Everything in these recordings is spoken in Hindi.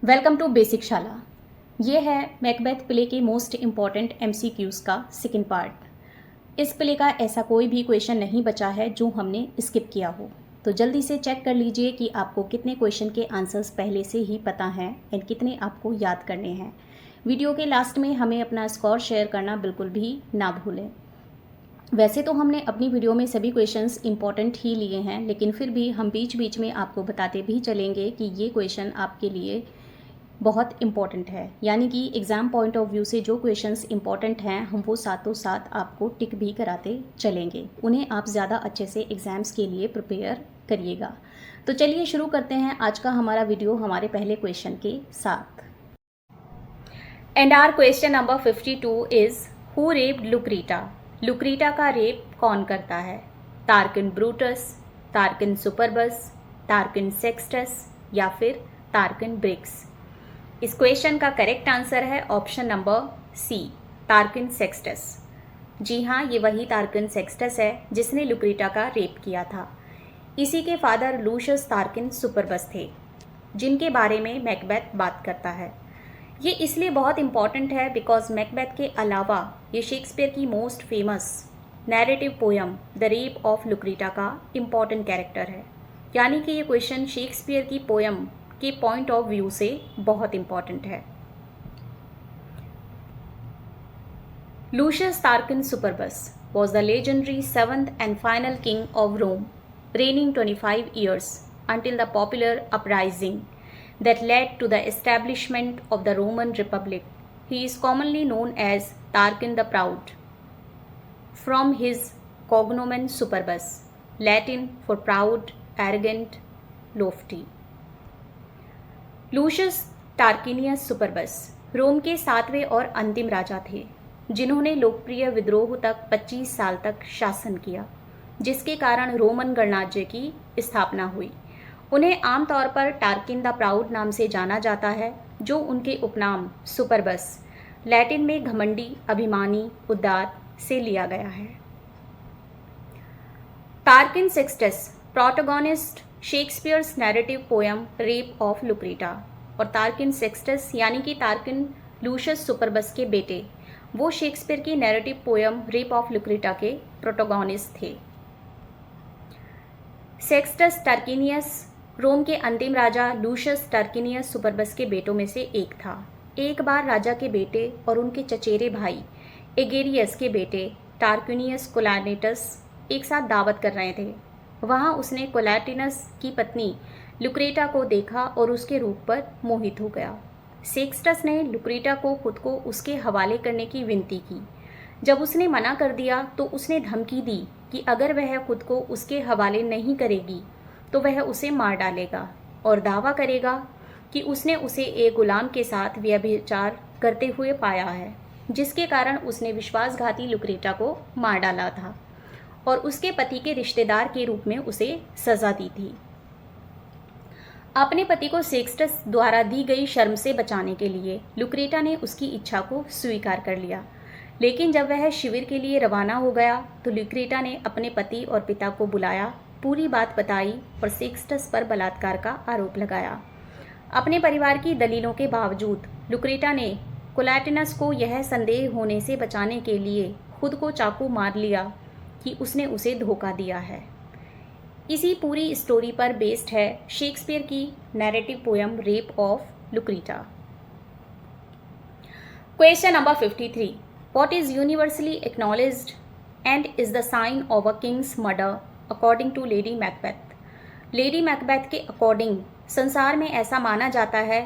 वेलकम टू बेसिक शाला। ये है मैकबेथ प्ले के मोस्ट इम्पॉर्टेंट MCQs का सेकंड पार्ट। इस प्ले का ऐसा कोई भी क्वेश्चन नहीं बचा है जो हमने स्किप किया हो, तो जल्दी से चेक कर लीजिए कि आपको कितने क्वेश्चन के आंसर्स पहले से ही पता हैं एंड कितने आपको याद करने हैं। वीडियो के लास्ट में हमें अपना स्कोर शेयर करना बिल्कुल भी ना भूलें। वैसे तो हमने अपनी वीडियो में सभी क्वेश्चंस इंपॉर्टेंट ही लिए हैं, लेकिन फिर भी हम बीच बीच में आपको बताते भी चलेंगे कि ये क्वेश्चन आपके लिए बहुत इम्पॉर्टेंट है, यानी कि एग्ज़ाम पॉइंट ऑफ व्यू से जो क्वेश्चंस इंपॉर्टेंट हैं हम वो साथों साथ आपको टिक भी कराते चलेंगे। उन्हें आप ज़्यादा अच्छे से एग्ज़ाम्स के लिए प्रिपेयर करिएगा। तो चलिए शुरू करते हैं आज का हमारा वीडियो हमारे पहले क्वेश्चन के साथ। And our question number 52 is who raped Lucretia. Lucretia का रेप कौन करता है? तार्किन ब्रूटस, तार्किन सुपरबस, तार्किन सेक्सटस या फिर तार्किन ब्रिक्स। इस क्वेश्चन का करेक्ट आंसर है ऑप्शन नंबर सी, तार्किन सेक्सटस। जी हाँ, ये वही तार्किन सेक्सटस है जिसने लुक्रीटा का रेप किया था। इसी के फादर लूशियस तार्किन सुपरबस थे, जिनके बारे में मैकबेथ बात करता है। ये इसलिए बहुत इंपॉर्टेंट है बिकॉज मैकबेथ के अलावा ये शेक्सपियर की most famous narrative poem the rape of Lucretia का इम्पॉर्टेंट कैरेक्टर है। यानी कि ये क्वेश्चन शेक्सपियर की पोयम के पॉइंट ऑफ व्यू से बहुत इंपॉर्टेंट है। Lucius Tarquin Superbus was the legendary 7th and final king of Rome, reigning 25 years until the popular uprising that led to the establishment of the Roman Republic. He is commonly known as Tarquin the Proud, from his cognomen Superbus, Latin for proud, arrogant, lofty. Lucius Tarquinius Superbus Rome के 7वें और अंतिम राजा थे, जिन्होंने लोकप्रिय विद्रोह तक 25 साल तक शासन किया, जिसके कारण रोमन गणराज्य की स्थापना हुई। उन्हें आमतौर पर टार्किन द प्राउड नाम से जाना जाता है, जो उनके उपनाम सुपरबस लैटिन में घमंडी, अभिमानी, उदार से लिया गया है। Tarquin Sextus protagonist Shakespeare's narrative poem rape of Lucretia, और तार्किन सेक्सटस यानी कि तार्किन लूशियस सुपरबस के बेटे, वो शेक्सपियर की नैरेटिव पोयम रेप ऑफ लुक्रीटा के प्रोटोगोनिस्ट थे। सेक्सटस टर्किनियस रोम के अंतिम राजा लूशियस टर्किनियस सुपरबस के बेटों में से एक था। एक बार राजा के बेटे और उनके चचेरे भाई एगेरियस के बेटे टार्क्विनियस कोलानेटस एक साथ दावत कर रहे थे। वहाँ उसने कोलैटिनस की पत्नी लुक्रेटा को देखा और उसके रूप पर मोहित हो गया। सेक्सटस ने लुक्रेटा को खुद को उसके हवाले करने की विनती की। जब उसने मना कर दिया तो उसने धमकी दी कि अगर वह खुद को उसके हवाले नहीं करेगी तो वह उसे मार डालेगा, और दावा करेगा कि उसने उसे एक गुलाम के साथ व्यभिचार करते हुए पाया है, जिसके कारण उसने विश्वासघाती लुक्रेटा को मार डाला था और उसके पति के रिश्तेदार के रूप में उसे सजा दी थी। अपने पति को सेक्सटस द्वारा दी गई शर्म से बचाने के लिए लुक्रेटा ने उसकी इच्छा को स्वीकार कर लिया, लेकिन जब वह शिविर के लिए रवाना हो गया तो लुक्रेटा ने अपने पति और पिता को बुलाया, पूरी बात बताई और सेक्सटस पर बलात्कार का आरोप लगाया। अपने परिवार की दलीलों के बावजूद लुक्रेटा ने कोलैटिनस को यह संदेह होने से बचाने के लिए खुद को चाकू मार लिया कि उसने उसे धोखा दिया है। इसी पूरी स्टोरी पर बेस्ड है शेक्सपियर की narrative poem rape of Lucretia. Question number 53, what is universally acknowledged and is the sign of a king's murder according to lady Macbeth. Lady Macbeth के अकॉर्डिंग संसार में ऐसा माना जाता है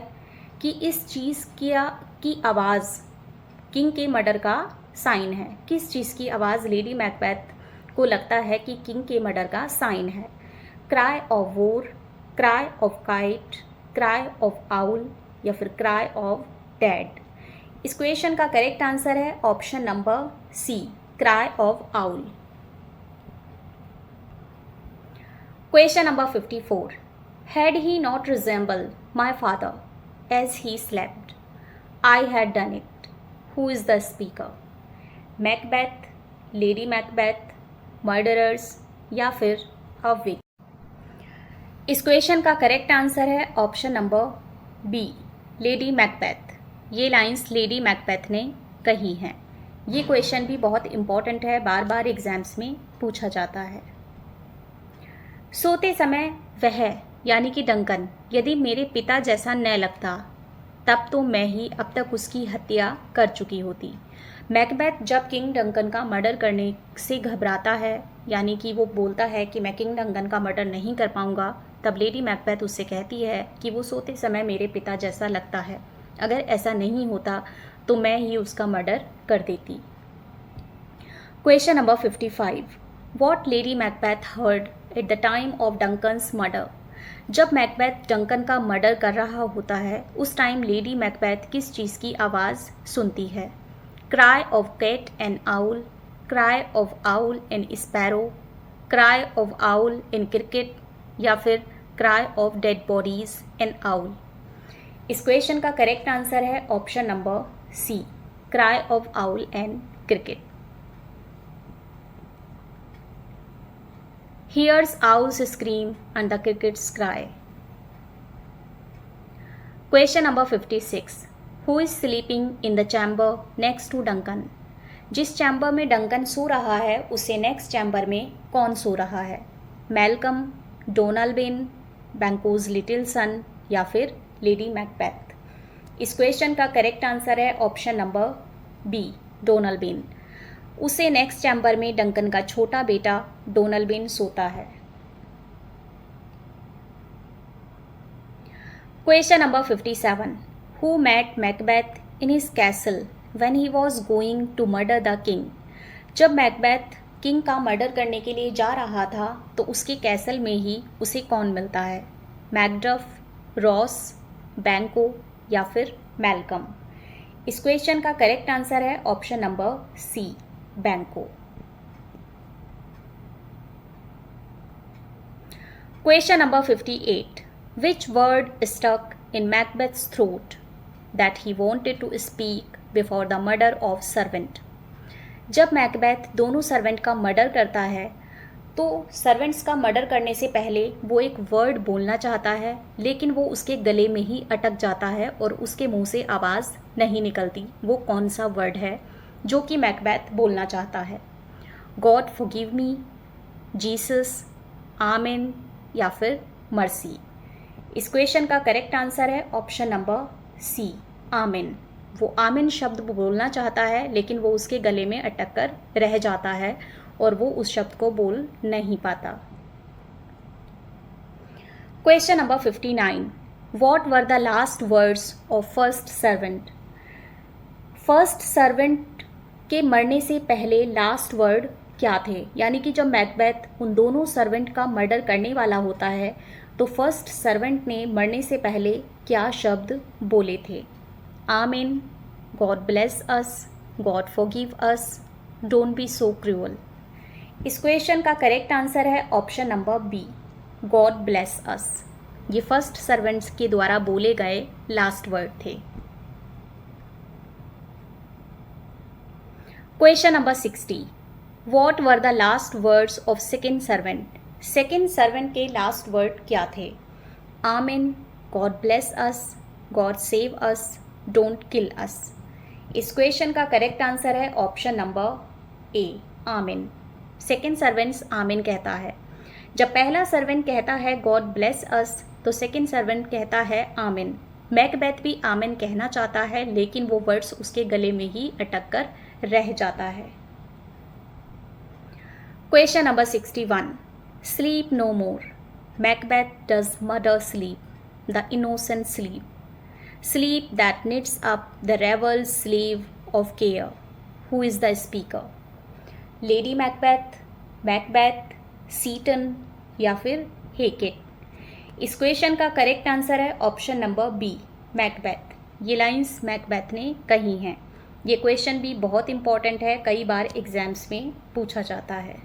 कि इस चीज़ की आवाज़ किंग के मर्डर का साइन है। किस चीज़ की आवाज़ लेडी मैकबेथ को लगता है कि किंग के मर्डर का साइन है? Cry of war, cry of kite, cry of owl या फिर क्राई ऑफ डेड। इस क्वेश्चन का करेक्ट आंसर है option number C, cry of owl. Question number 54, had he not resembled my father as he slept, I had done it, who is the speaker? Macbeth, lady Macbeth, murderers या फिर अ विक। इस क्वेश्चन का करेक्ट आंसर है option number B, Lady Macbeth. ये लाइंस लेडी मैकबेथ ने कही हैं। ये क्वेश्चन भी बहुत इम्पॉर्टेंट है, बार बार एग्जाम्स में पूछा जाता है। सोते समय वह यानी कि डंकन यदि मेरे पिता जैसा न लगता तब तो मैं ही अब तक उसकी हत्या कर चुकी होती। मैकबेथ जब किंग डंकन का मर्डर करने से घबराता है, यानी कि वो बोलता है कि मैं किंग डंकन का मर्डर नहीं कर पाऊंगा, तब लेडी मैकबेथ उससे कहती है कि वो सोते समय मेरे पिता जैसा लगता है, अगर ऐसा नहीं होता तो मैं ही उसका मर्डर कर देती। Question number 55, what lady Macbeth heard at the time of Duncan's murder. जब मैकबेथ डंकन का मर्डर कर रहा होता है उस टाइम लेडी मैकबेथ किस चीज़ की आवाज़ सुनती है? Cry of cat and owl, cry of owl and sparrow, cry of owl in cricket, या फिर cry of dead bodies and owl. इस क्वेश्चन का करेक्ट आंसर है option number C, cry of owl and cricket. Hears owls scream and the crickets cry. Question number 56. Who is sleeping in the chamber next to Duncan? जिस चैम्बर में डंकन सो रहा है उससे नेक्स्ट चैम्बर में कौन सो रहा है? मैल्कम, डोनाल्बिन, बैंकोज लिटिल सन, या फिर लेडी मैकबेथ। इस क्वेश्चन का करेक्ट आंसर है ऑप्शन नंबर बी, डोनाल्बिन। उसे नेक्स्ट चैम्बर में डंकन का छोटा बेटा डोनाल्बिन सोता है। Question number 57. Who met Macbeth in his castle when he was going to murder the king. जब मैकबेथ किंग का मर्डर करने के लिए जा रहा था तो उसके कैसल में ही उसे कौन मिलता है? मैकडफ, रॉस, बैंको, या फिर मैल्कम। इस क्वेश्चन का करेक्ट आंसर है ऑप्शन नंबर सी, बैंको। Question number 58. Which word stuck in Macbeth's throat that he wanted to speak before the murder of servant? जब मैकबेथ दोनों सर्वेंट का मर्डर करता है तो सर्वेंट्स का मर्डर करने से पहले वो एक वर्ड बोलना चाहता है, लेकिन वो उसके गले में ही अटक जाता है और उसके मुंह से आवाज़ नहीं निकलती। वो कौन सा वर्ड है जो कि मैकबेथ बोलना चाहता है? गॉड फॉरगिव मी, जीसस, आमेन, या फिर मर्सी। इस क्वेश्चन का करेक्ट आंसर है ऑप्शन नंबर सी, आमेन। वो आमेन शब्द बोलना चाहता है लेकिन वो उसके गले में अटक कर रह जाता है और वो उस शब्द को बोल नहीं पाता। Question number 59. What were the last words of first servant. First servant के मरने से पहले लास्ट वर्ड क्या थे? यानी कि जब मैकबेथ उन दोनों सर्वेंट का मर्डर करने वाला होता है तो फर्स्ट सर्वेंट ने मरने से पहले क्या शब्द बोले थे? Amen, God bless us, God forgive us, don't be so cruel. इस क्वेश्चन का करेक्ट आंसर है option number B, God bless us. ये फर्स्ट सर्वेंट्स के द्वारा बोले गए लास्ट वर्ड थे। Question number 60. What were the last words of second servant. Second servant के लास्ट वर्ड क्या थे? Amen, God bless us, God save us, don't kill us. इस क्वेश्चन का करेक्ट आंसर है ऑप्शन नंबर ए, आमीन। सेकेंड सर्वेंट्स आमीन कहता है। जब पहला सर्वेंट कहता है गॉड ब्लेस अस तो सेकेंड सर्वेंट कहता है आमीन। मैकबेथ भी आमीन कहना चाहता है लेकिन वो वर्ड्स उसके गले में ही अटक कर रह जाता है। Question number 61. Sleep no more, Macbeth does murder sleep, the innocent sleep, sleep that knits up the रेबल sleeve of care, who is the speaker? Lady Macbeth, Macbeth, Seyton, या फिर हेकेट। इस क्वेश्चन का करेक्ट आंसर है ऑप्शन नंबर बी, मैकबेथ। ये लाइंस मैकबेथ ने कही हैं। ये क्वेश्चन भी बहुत इंपॉर्टेंट है, कई बार एग्जाम्स में पूछा जाता है।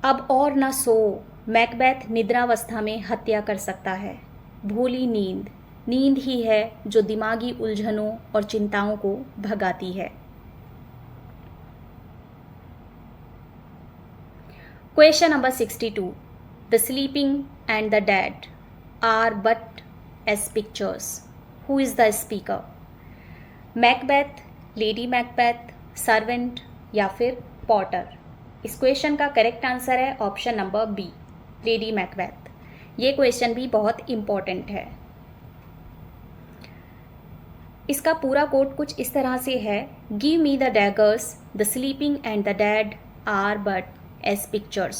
अब और न सो, मैकबेथ निद्रावस्था में हत्या कर सकता है। भूली नींद, नींद ही है जो दिमागी उलझनों और चिंताओं को भगाती है। Question number 62. The sleeping and the dead are but as pictures. Who is the speaker? Macbeth, lady Macbeth, servant या फिर पॉटर? इस क्वेश्चन का करेक्ट आंसर है option number B, Lady Macbeth. ये क्वेश्चन भी बहुत इम्पॉर्टेंट है। इसका पूरा कोट कुछ इस तरह से है, give me the daggers, the sleeping and the dead are but as pictures,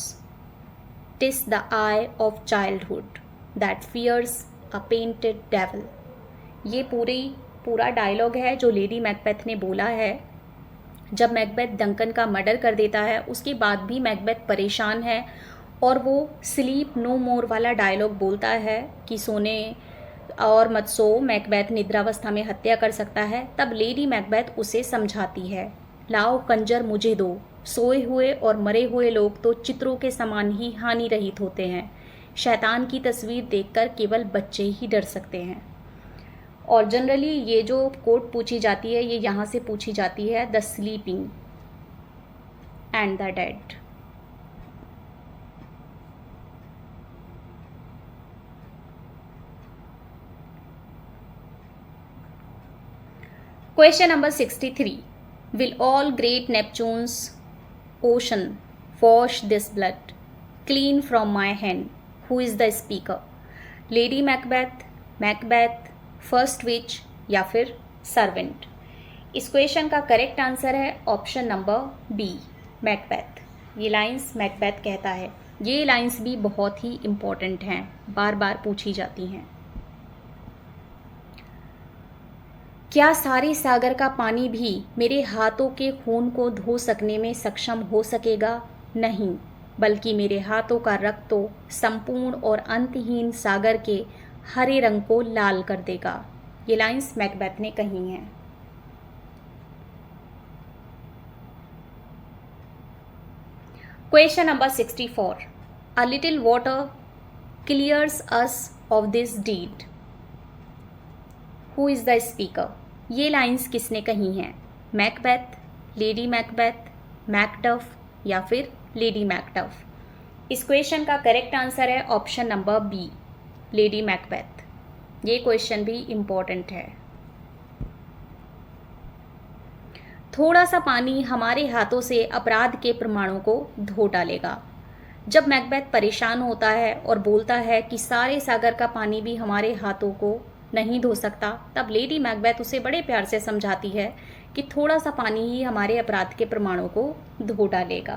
TISS the I of childhood that fears a painted devil. ये पूरा डायलॉग है जो लेडी मैकबेथ ने बोला है। जब मैकबेथ डंकन का मर्डर कर देता है उसके बाद भी मैकबेथ परेशान है और वो स्लीप नो मोर वाला डायलॉग बोलता है कि सोने और मत सो, मैकबेथ निद्रावस्था में हत्या कर सकता है। तब लेडी मैकबेथ उसे समझाती है, लाओ कंजर मुझे दो, सोए हुए और मरे हुए लोग तो चित्रों के समान ही हानि रहित होते हैं, शैतान की तस्वीर देखकर केवल बच्चे ही डर सकते हैं। और जनरली ये जो कोट पूछी जाती है ये यहाँ से पूछी जाती है, the sleeping and the dead. Question number 63. Will all great Neptune's ocean wash this blood clean from my hand? Who is the speaker? Lady Macbeth, Macbeth, first विच या फिर सर्वेंट? इस क्वेश्चन का करेक्ट आंसर है ऑप्शन नंबर बी, मैकबेथ। ये लाइंस मैकबेथ कहता है। ये लाइंस भी बहुत ही इम्पॉर्टेंट हैं, बार बार पूछी जाती हैं। क्या सारे सागर का पानी भी मेरे हाथों के खून को धो सकने में सक्षम हो सकेगा? नहीं, बल्कि मेरे हाथों का रक्त तो संपूर्ण और अंतहीन सागर के हरे रंग को लाल कर देगा। ये लाइंस मैकबेथ ने कही हैं। Question number 64. A little water clears us of this deed. Who is the speaker? ये लाइंस किसने कही हैं? मैकबेथ, लेडी मैकबेथ, मैकडफ या फिर लेडी मैकडफ? इस क्वेश्चन का करेक्ट आंसर है option number B, Lady Macbeth. ये क्वेश्चन भी इम्पॉर्टेंट है। थोड़ा सा पानी हमारे हाथों से अपराध के प्रमाणों को धो डालेगा। जब मैकबेथ परेशान होता है और बोलता है कि सारे सागर का पानी भी हमारे हाथों को नहीं धो सकता, तब लेडी मैकबेथ उसे बड़े प्यार से समझाती है कि थोड़ा सा पानी ही हमारे अपराध के प्रमाणों को धो डालेगा।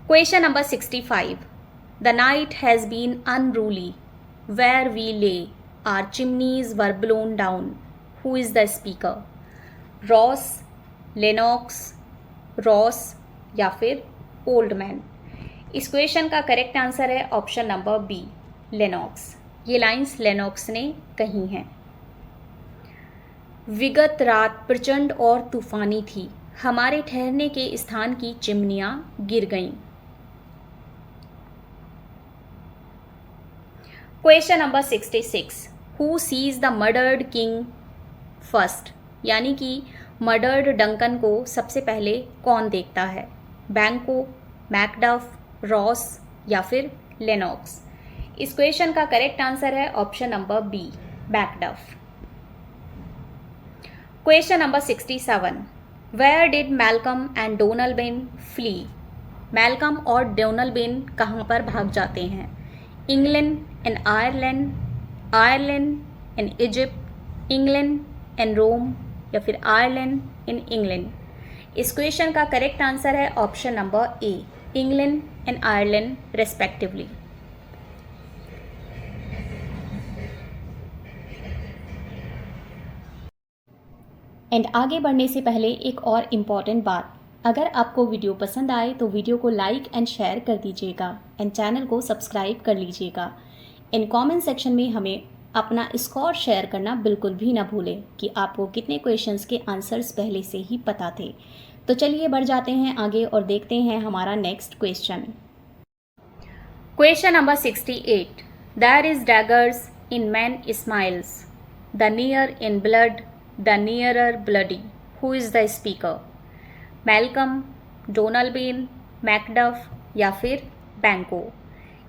Question number 65. The night has been unruly. Where we lay, our chimneys were blown down. Who is the speaker? Ross, Lennox, Ross या फिर Oldman? इस क्वेश्चन का करेक्ट आंसर है ऑप्शन नंबर बी, लेनॉक्स। ये लाइंस लेनॉक्स ने कही हैं। विगत रात प्रचंड और तूफानी थी, हमारे ठहरने के स्थान की चिमनियां गिर गईं। Question number 66. Who seize the murdered king first? यानी कि मर्डर्ड डंकन को सबसे पहले कौन देखता है? बैंको, मैकडफ, रॉस या फिर लेनॉक्स? इस क्वेश्चन का करेक्ट आंसर है option number B, Macduff. Question number 67. Where did Malcolm and Donalbain flee? Malcolm और डोनाल्बिन कहाँ पर भाग जाते हैं? England and Ireland, Ireland and Egypt, England and Rome या फिर आयरलैंड इन इंग्लैंड? इस क्वेश्चन का करेक्ट आंसर है option number A, England and Ireland respectively. And आगे बढ़ने से पहले एक और इम्पॉर्टेंट बात, अगर आपको वीडियो पसंद आए तो वीडियो को लाइक एंड शेयर कर दीजिएगा एंड चैनल को सब्सक्राइब कर लीजिएगा। इन कमेंट सेक्शन में हमें अपना स्कोर शेयर करना बिल्कुल भी ना भूलें कि आपको कितने क्वेश्चंस के आंसर्स पहले से ही पता थे। तो चलिए बढ़ जाते हैं आगे और देखते हैं हमारा next question. Question number 68. There is daggers in men smiles, the near in blood, the nearer bloody. Who is the speaker? Malcolm, Donalbain, Macduff या फिर बैंको।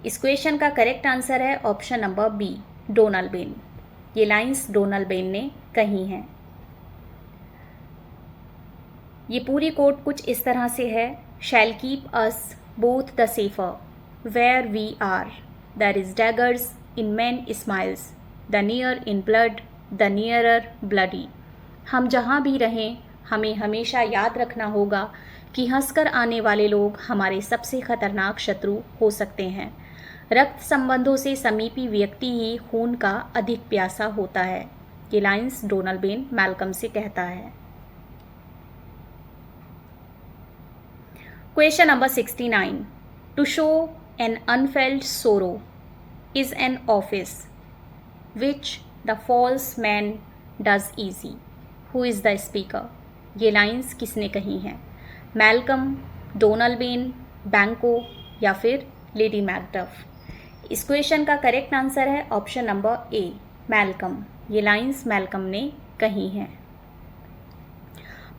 इस क्वेश्चन का करेक्ट आंसर है option number B, Donalbain. ये लाइंस डोनाल्ड बेन ने कही हैं। ये पूरी कोट कुछ इस तरह से है, shall keep us both the safer where we are, there is daggers in men smiles, the near in blood the nearer bloody. हम जहाँ भी रहें हमें हमेशा याद रखना होगा कि हंसकर आने वाले लोग हमारे सबसे खतरनाक शत्रु हो सकते हैं। रक्त संबंधों से समीपी व्यक्ति ही खून का अधिक प्यासा होता है। ये लाइंस डोनाल्ड बेन मैल्कम से कहता है। Question number 69, to show an unfelt sorrow is an office which the false man does easy, who is the speaker. ये लाइंस किसने कही हैं? मैल्कम, डोनाल्ड बेन, बैंको या फिर लेडी मैकडफ। इस क्वेश्चन का करेक्ट आंसर है ऑप्शन नंबर ए, मैल्कम। ये लाइंस मैल्कम ने कही हैं।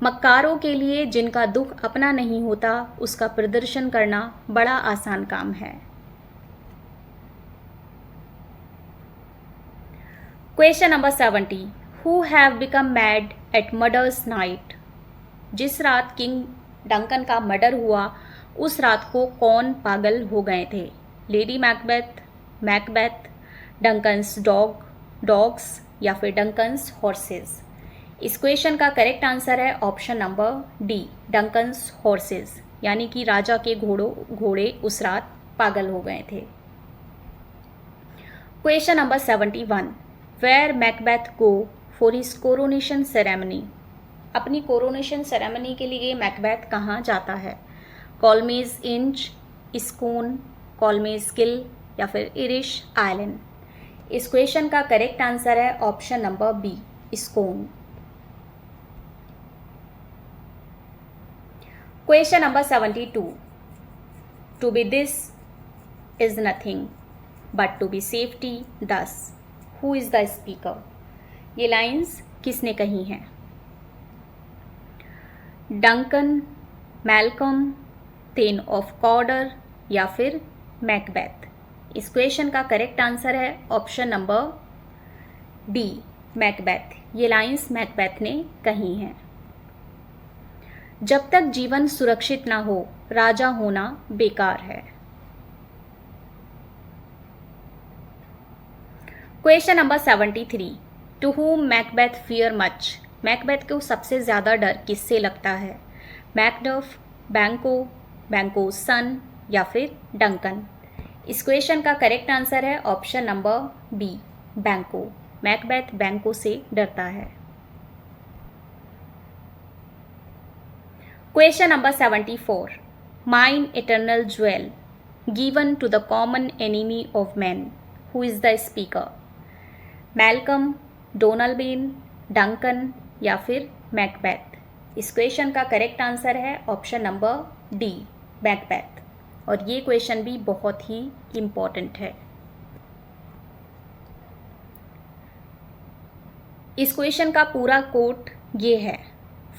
मक्कारों के लिए जिनका दुख अपना नहीं होता उसका प्रदर्शन करना बड़ा आसान काम है। Question number 70, who have become mad at murders night. जिस रात किंग डंकन का मर्डर हुआ उस रात को कौन पागल हो गए थे? Lady Macbeth, Macbeth, Duncan's dogs या फिर डंकन्स हॉर्सेस। इस क्वेश्चन का करेक्ट आंसर है option number D, Duncan's horses, यानी कि राजा के घोड़े उस रात पागल हो गए थे। Question number 71, where Macbeth go for his coronation ceremony. अपनी कोरोनेशन सेरेमनी के लिए मैकबेथ कहाँ जाता है? कॉलमेज इंच, स्कून, कॉलमेज किल या फिर इरिश आइलैंड। इस क्वेश्चन का करेक्ट आंसर है option number B, Scone. Question number 72, to be this is nothing but to be safely thus, who is the speaker. ये लाइंस किसने कही हैं? Duncan, Malcolm, thane of Cawdor या फिर मैकबेथ। इस क्वेश्चन का करेक्ट आंसर है ऑप्शन नंबर डी, मैकबेथ। ये लाइंस मैकबेथ ने कही हैं। जब तक जीवन सुरक्षित ना हो राजा होना बेकार है। Question number 73, to whom Macbeth fear much. Macbeth को सबसे ज़्यादा डर किससे लगता है? मैकडफ, बैंको, बैंको सन या फिर डंकन। इस क्वेश्चन का करेक्ट आंसर है option number B, Banquo. Macbeth Banquo से डरता है। Question number 74, mine eternal jewel given to the common enemy of man, who is the speaker. Malcolm, Donalbain, Duncan या फिर मैकबेथ। इस क्वेश्चन का करेक्ट आंसर है ऑप्शन नंबर डी, मैकबेथ। और ये क्वेश्चन भी बहुत ही इम्पॉर्टेंट है। इस क्वेश्चन का पूरा कोट ये है,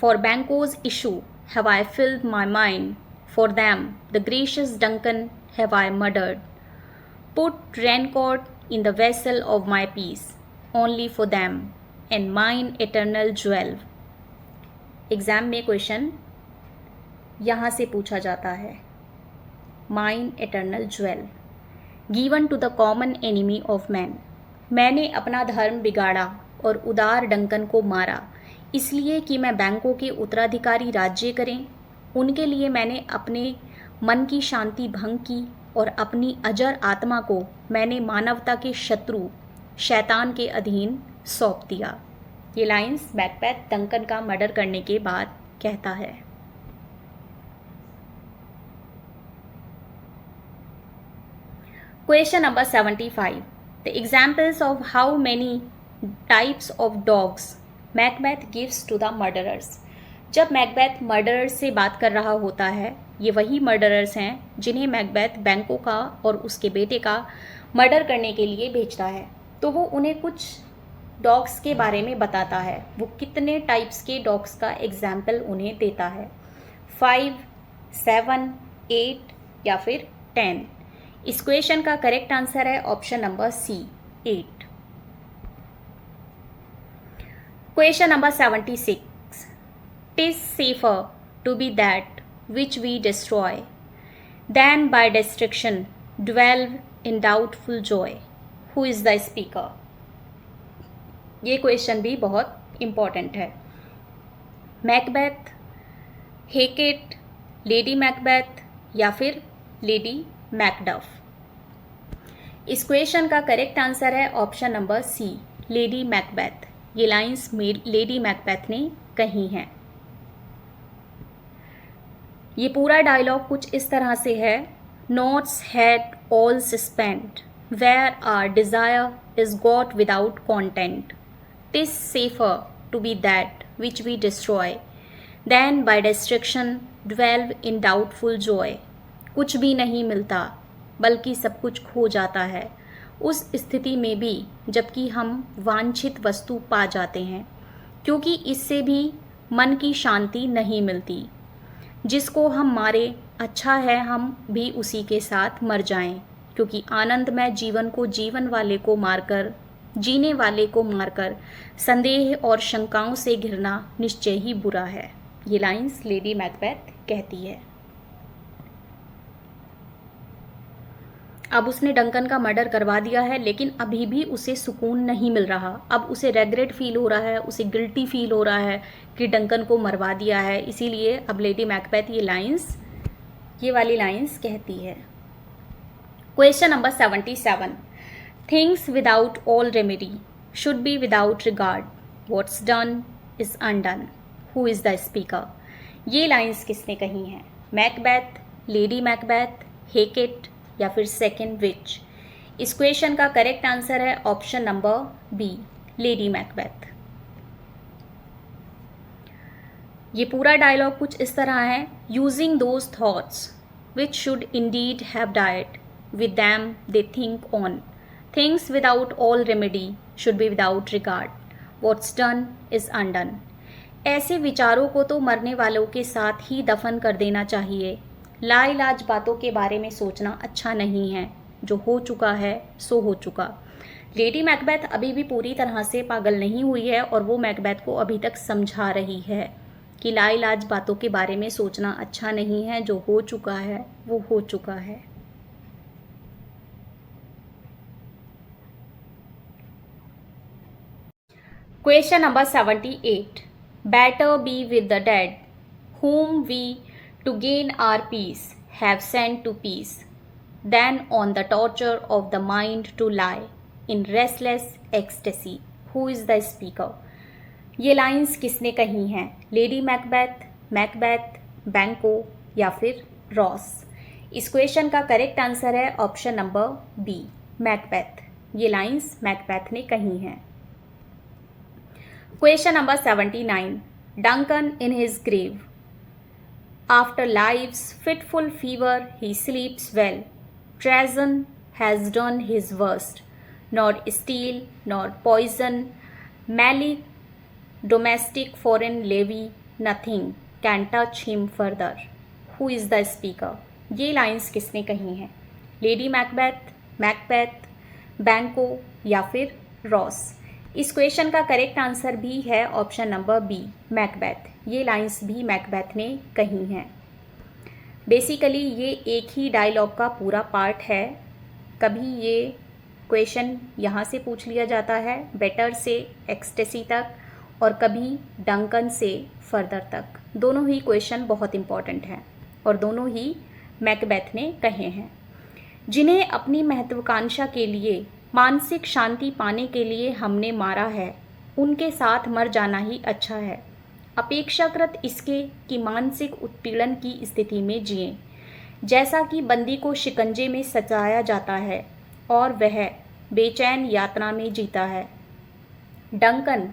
for Banquo's issue have I filed my mind, for them the gracious Duncan have I murdered, put rancours in the vessel of my peace, only for them and mine eternal jewel. Exam में क्वेश्चन यहाँ से पूछा जाता है, mine eternal jewel given to the common enemy of man. मैंने अपना धर्म बिगाड़ा और उदार डंकन को मारा इसलिए कि मैं बैंकों के उत्तराधिकारी राज्य करें। उनके लिए मैंने अपने मन की शांति भंग की और अपनी अजर आत्मा को मैंने मानवता के शत्रु शैतान के अधीन सौंप दिया। ये लाइंस मैकबेथ डंकन का मर्डर करने के बाद कहता है। Question number 75. The examples of how many types of dogs Macbeth gives to the murderers. जब मैकबेथ मर्डरर्स से बात कर रहा होता है, ये वही मर्डरर्स हैं जिन्हें मैकबेथ बैंको का और उसके बेटे का मर्डर करने के लिए भेजता है। तो वो उन्हें कुछ डॉग्स के बारे में बताता है। वो कितने टाइप्स के डॉग्स का एग्जाम्पल उन्हें देता है, 5, 7, 8 या फिर 10। इस क्वेश्चन का करेक्ट आंसर है option number C 8। Question number 76। टिज safer to be that which we destroy than by destruction dwell in doubtful joy. Who is the speaker? ये क्वेश्चन भी बहुत इम्पॉर्टेंट है। मैकबेथ, हेकेट, लेडी मैकबेथ या फिर लेडी मैकडफ। इस क्वेश्चन का करेक्ट आंसर है option number C Lady Macbeth. ये लाइंस लेडी मैकबेथ ने कही हैं। ये पूरा डायलॉग कुछ इस तरह से है। Notes had all suspend where are desire is got without content TISS safer to be that which we destroy then bye destruction ड्वेल्व in doubtful Joy. कुछ भी नहीं मिलता बल्कि सब कुछ खो जाता है उस स्थिति में भी जबकि हम वांछित वस्तु पा जाते हैं, क्योंकि इससे भी मन की शांति नहीं मिलती। जिसको हम मारे अच्छा है हम भी उसी के साथ मर जाएं, क्योंकि आनंदमय जीवन को जीवन वाले को मारकर, जीने वाले को मारकर संदेह और शंकाओं से घिरना निश्चय ही बुरा है। ये लाइंस लेडी मैकबेथ कहती है। अब उसने डंकन का मर्डर करवा दिया है, लेकिन अभी भी उसे सुकून नहीं मिल रहा। अब उसे रेग्रेट फील हो रहा है, उसे गिल्टी फील हो रहा है कि डंकन को मरवा दिया है। इसीलिए अब लेडी मैकबेथ ये वाली लाइंस कहती है। Question number 77। Things without all remedy should be without regard what's done is undone. Who is the speaker? ये लाइंस किसने कही हैं? मैकबेथ, लेडी मैकबेथ, हेकेट या फिर सेकेंड विच? इस क्वेश्चन का करेक्ट आंसर है option number B Lady Macbeth. ये पूरा डायलॉग कुछ इस तरह है। Using those thoughts which should indeed have died with them they think on things without all remedy should be without regard what's done is undone. ऐसे विचारों को तो मरने वालों के साथ ही दफन कर देना चाहिए। लाइलाज बातों के बारे में सोचना अच्छा नहीं है। जो हो चुका है सो हो चुका। लेडी मैकबेथ अभी भी पूरी तरह से पागल नहीं हुई है और वो मैकबेथ को अभी तक समझा रही है कि लाइलाज बातों के बारे में सोचना अच्छा नहीं है। जो हो चुका है वो हो चुका है। Question number 78। Better be with the dead whom we to gain our peace have sent to peace than on the torture of the mind to lie in restless ecstasy. Who is the speaker? ये लाइंस किसने कही हैं? लेडी मैकबेथ, मैकबेथ, बैंको या फिर रॉस? इस क्वेश्चन का करेक्ट आंसर है ऑप्शन नंबर बी मैकबेथ। ये लाइंस मैकबेथ ने कही हैं। Question number 79। Duncan in his grave after life's fitful fever he sleeps well. Treason has done his worst. Nor steel, nor poison, malice, domestic foreign levy, nothing can touch him further. Who is the speaker? ये लाइंस किसने कही हैं? लेडी मैकबेथ, मैकबेथ, बैंको या फिर रॉस? इस क्वेश्चन का करेक्ट आंसर भी है ऑप्शन नंबर बी मैकबेथ। ये लाइंस भी मैकबेथ ने कही हैं। बेसिकली ये एक ही डायलॉग का पूरा पार्ट है। कभी ये क्वेश्चन यहाँ से पूछ लिया जाता है बेटर से एक्सटेसी तक, और कभी डंकन से फर्दर तक। दोनों ही क्वेश्चन बहुत इंपॉर्टेंट हैं और दोनों ही मैकबेथ ने कहे हैं। जिन्हें अपनी महत्वाकांक्षा के लिए, मानसिक शांति पाने के लिए हमने मारा है, उनके साथ मर जाना ही अच्छा है, अपेक्षाकृत इसके कि मानसिक उत्पीड़न की स्थिति में जिएं, जैसा कि बंदी को शिकंजे में सजाया जाता है और वह बेचैन यातना में जीता है। डंकन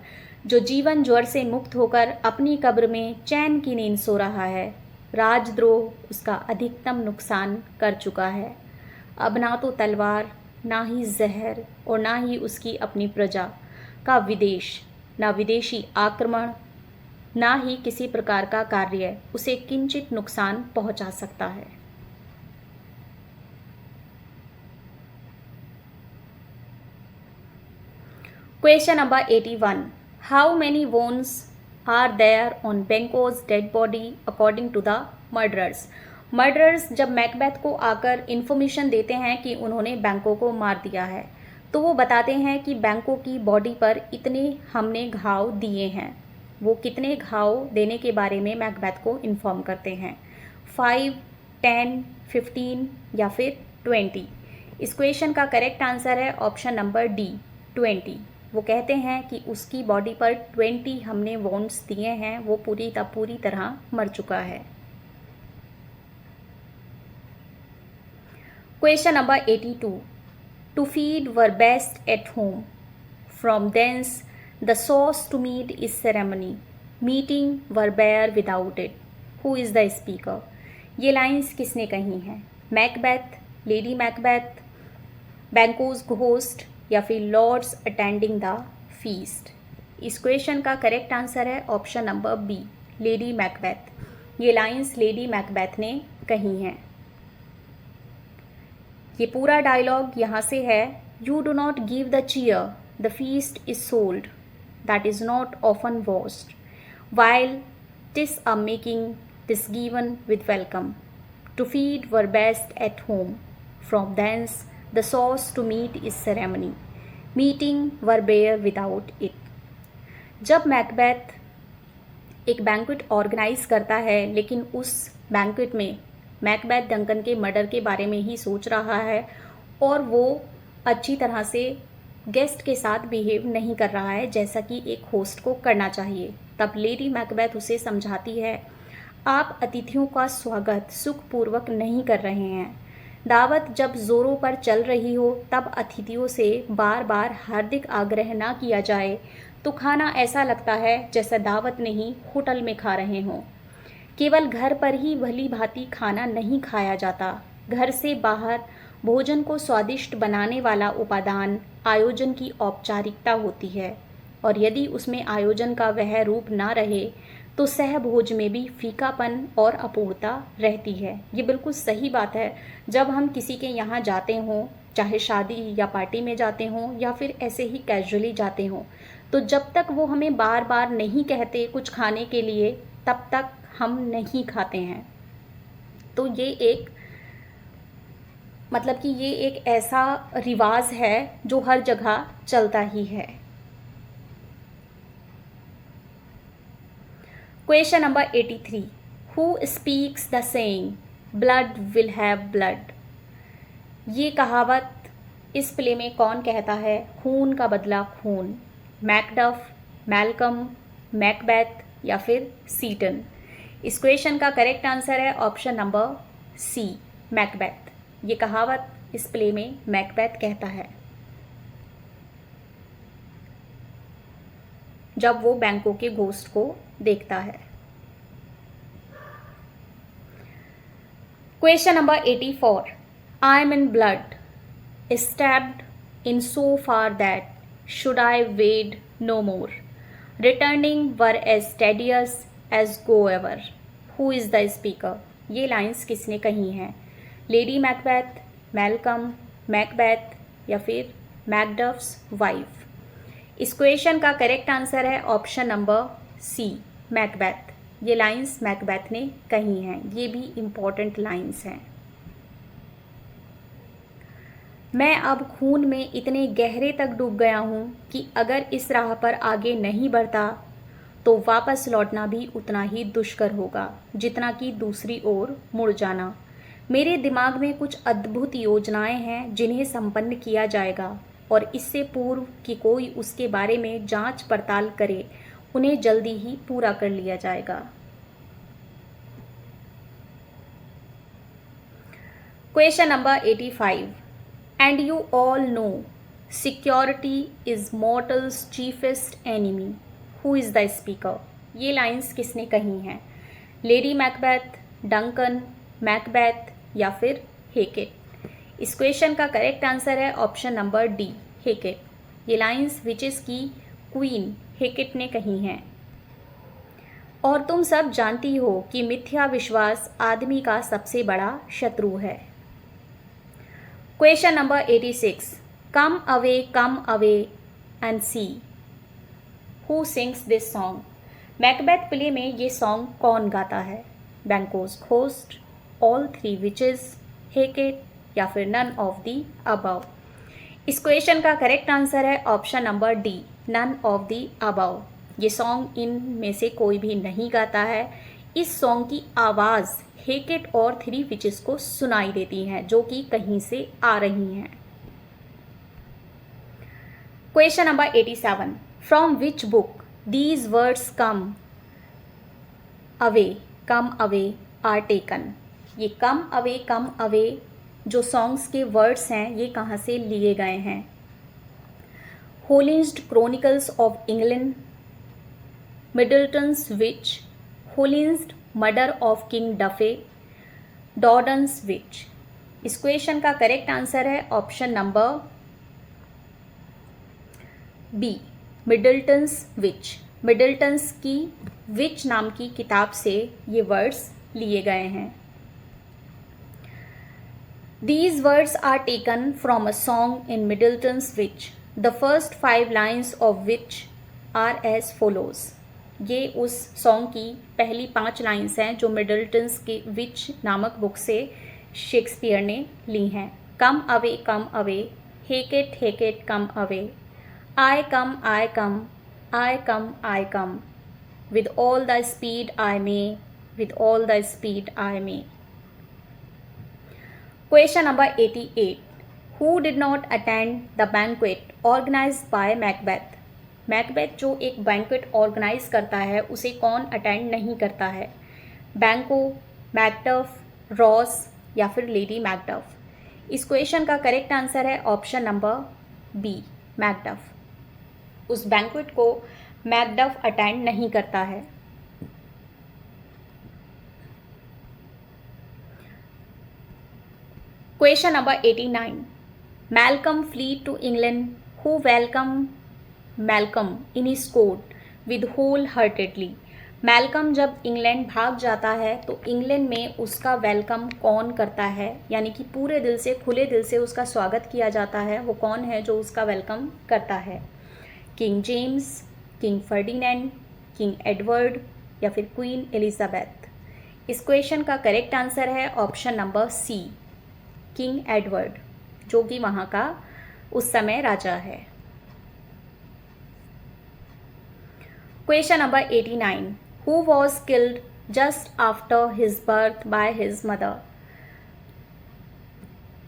जो जीवन ज्वर से मुक्त होकर अपनी कब्र में चैन की नींद सो रहा है, राजद्रोह उसका अधिकतम नुकसान कर चुका है। अब ना तो तलवार, ना ही जहर और ना ही उसकी अपनी प्रजा का विदेश, ना विदेशी आक्रमण, ना ही किसी प्रकार का कार्य उसे किंचित नुकसान पहुंचा सकता है। Question number 81. How many bones are there on Banquo's dead body according to the murderers? Murderers जब मैकबेथ को आकर इन्फॉर्मेशन देते हैं कि उन्होंने बैंको को मार दिया है, तो वो बताते हैं कि बैंको की बॉडी पर इतने हमने घाव दिए हैं। वो कितने घाव देने के बारे में मैकबेथ को इन्फॉर्म करते हैं, 5, 10, 15 या फिर 20। इस क्वेश्चन का करेक्ट आंसर है ऑप्शन नंबर डी, 20। वो कहते हैं कि उसकी बॉडी पर 20 हमने वोन्स दिए हैं, वो पूरी तरह मर चुका है। Question number 82. To feed were best at home. From thence the sauce to meat is ceremony. Meeting were bare without it. Who is the speaker? ये लाइंस किसने कही हैं? मैकबेथ, लेडी मैकबेथ, बैंकोज घोस्ट या फिर लॉर्ड्स अटेंडिंग द फीस्ट? इस क्वेश्चन का करेक्ट आंसर है option number B, Lady Macbeth. ये लाइंस लेडी मैकबेथ ने कही हैं। ये पूरा डायलॉग यहाँ से है, you do not give the cheer, the feast is sold, that is not often वॉस्ट, while TISS a making TISS given with welcome, to feed were best at home, from thence the sauce to meat is ceremony, meeting were bare without it. जब मैकबेथ एक बैंक्वेट ऑर्गेनाइज करता है, लेकिन उस बैंक्वेट में मैकबेथ डंकन के मर्डर के बारे में ही सोच रहा है और वो अच्छी तरह से गेस्ट के साथ बिहेव नहीं कर रहा है जैसा कि एक होस्ट को करना चाहिए, तब लेडी मैकबेथ उसे समझाती है, आप अतिथियों का स्वागत सुखपूर्वक नहीं कर रहे हैं। दावत जब जोरों पर चल रही हो तब अतिथियों से बार बार हार्दिक आग्रह ना किया जाए तो खाना ऐसा लगता है जैसा दावत नहीं होटल में खा रहे हों। केवल घर पर ही भली भांति खाना नहीं खाया जाता, घर से बाहर भोजन को स्वादिष्ट बनाने वाला उपादान आयोजन की औपचारिकता होती है, और यदि उसमें आयोजन का वह रूप ना रहे तो सहभोज में भी फीकापन और अपूर्णता रहती है। ये बिल्कुल सही बात है। जब हम किसी के यहाँ जाते हों, चाहे शादी या पार्टी में जाते हों या फिर ऐसे ही कैजुअली जाते हों, तो जब तक वो हमें बार बार नहीं कहते कुछ खाने के लिए, तब तक हम नहीं खाते हैं। तो ये एक मतलब कि ये एक ऐसा रिवाज है जो हर जगह चलता ही है। Question number 83. Who speaks the saying blood will have blood? ये कहावत इस प्ले में कौन कहता है, खून का बदला खून? मैकडफ, मैल्कम, मैकबेथ या फिर सीटन? इस क्वेश्चन का करेक्ट आंसर है ऑप्शन नंबर सी, मैकबेथ। ये कहावत इस प्ले में मैकबेथ कहता है जब वो बैंको के घोस्ट को देखता है। Question number 84. I am in blood, stabbed in so far that should I wade no more, returning were as tedious as go ever. Who is the speaker? ये लाइंस किसने कही हैं? लेडी मैकबेथ, मैल्कम, मैकबेथ या फिर मैकडफ्स वाइफ? इस क्वेश्चन का करेक्ट आंसर है ऑप्शन नंबर सी, मैकबेथ। ये लाइंस मैकबेथ ने कही हैं। ये भी इम्पॉर्टेंट लाइंस हैं। मैं अब खून में इतने गहरे तक डूब गया हूँ कि अगर इस राह पर आगे नहीं बढ़ता तो वापस लौटना भी उतना ही दुष्कर होगा जितना कि दूसरी ओर मुड़ जाना। मेरे दिमाग में कुछ अद्भुत योजनाएं हैं जिन्हें संपन्न किया जाएगा, और इससे पूर्व कि कोई उसके बारे में जांच पड़ताल करे उन्हें जल्दी ही पूरा कर लिया जाएगा। Question number 85. And you all know security is mortals chiefest enemy. Who is the speaker? ये लाइंस किसने कही हैं? लेडी मैकबेथ, डंकन, मैकबेथ या फिर हेकेट? इस क्वेश्चन का करेक्ट आंसर है ऑप्शन नंबर डी, हेकेट। ये लाइंस विचेस की क्वीन हेकेट ने कही हैं। और तुम सब जानती हो कि मिथ्या विश्वास आदमी का सबसे बड़ा शत्रु है। Question number 86. Come away and see. Who sings this song? Macbeth play में ये सॉन्ग कौन गाता है? Banquo's ghost, all three witches, Hecate या फिर नन ऑफ दी अबव। इस क्वेश्चन का करेक्ट आंसर है option number D, none of the above. ये सॉन्ग इन में से कोई भी नहीं गाता है। इस सॉन्ग की आवाज़ हेकेट और थ्री विचेस को सुनाई देती हैं जो कि कहीं से आ रही हैं। Question number 87, from which book these words come away are taken? ये कम अवे जो सॉन्ग्स के वर्ड्स हैं ये कहाँ से लिए गए हैं? Holinshed's chronicles of England, Middleton's witch, Holinshed's murder of king Duff, Dordon's witch. इस क्वेश्चन का करेक्ट आंसर है option number B, Middleton's witch. Middleton's की विच नाम की किताब से ये वर्ड्स लिए गए हैं। These words are taken from a song in Middleton's Witch, the first 5 lines of which are as follows. ये उस सॉन्ग की पहली 5 लाइन्स हैं जो मिडल्टन्स के विच नामक बुक से शेक्सपियर ने ली हैं। Come away, Hecate come away, I come, with all the speed I may, with all the speed I may. Question number 88, who did not attend the banquet organized by Macbeth? Macbeth जो एक बैंक्वेट ऑर्गेनाइज करता है उसे कौन अटेंड नहीं करता है? बैंको, मैकडफ, रॉस या फिर लेडी मैकडफ। इस क्वेश्चन का करेक्ट आंसर है ऑप्शन नंबर बी, मैकडफ। उस बैंक्वेट को मैकडफ अटेंड नहीं करता है। Question number 89, Malcolm fled to England, who welcome Malcolm in his court with whole heartedly? Malcolm जब इंग्लैंड भाग जाता है तो इंग्लैंड में उसका वेलकम कौन करता है, यानी कि पूरे दिल से, खुले दिल से उसका स्वागत किया जाता है। वो कौन है जो उसका वेलकम करता है? King James, King Ferdinand, King Edward या फिर क्वीन एलिजाबेथ। इस क्वेश्चन का करेक्ट आंसर है option number C, King Edward, जो कि वहाँ का उस समय राजा है। Question number 89, who was killed just after his birth by his mother?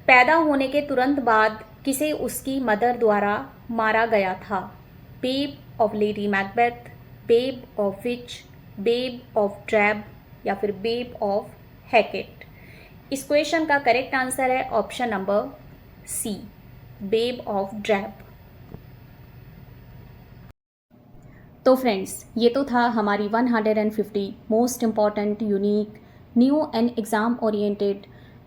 पैदा होने के तुरंत बाद किसे उसकी मदर द्वारा मारा गया था? Babe of lady Macbeth, babe of witch, babe of drab या फिर बेब ऑफ हैकेट। इस क्वेश्चन का करेक्ट आंसर है option number C, babe of drab. तो फ्रेंड्स, ये तो था हमारी 150 most important, unique, new and exam oriented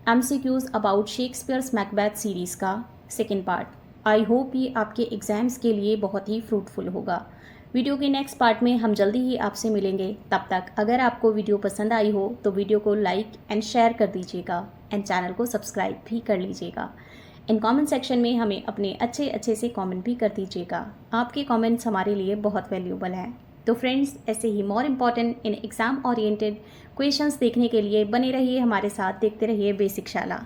MCQs about Shakespeare's Macbeth series का सेकेंड पार्ट। आई होप ये आपके एग्ज़ाम्स के लिए बहुत ही फ्रूटफुल होगा। वीडियो के नेक्स्ट पार्ट में हम जल्दी ही आपसे मिलेंगे। तब तक अगर आपको वीडियो पसंद आई हो तो वीडियो को लाइक एंड शेयर कर दीजिएगा एंड चैनल को सब्सक्राइब भी कर लीजिएगा। इन कमेंट सेक्शन में हमें अपने अच्छे से कमेंट भी कर दीजिएगा। आपके कमेंट्स हमारे लिए बहुत वैल्यूबल हैं। तो फ्रेंड्स, ऐसे ही more important in exam oriented questions देखने के लिए बने रहिए हमारे साथ, देखते रहिए बेसिक शाला।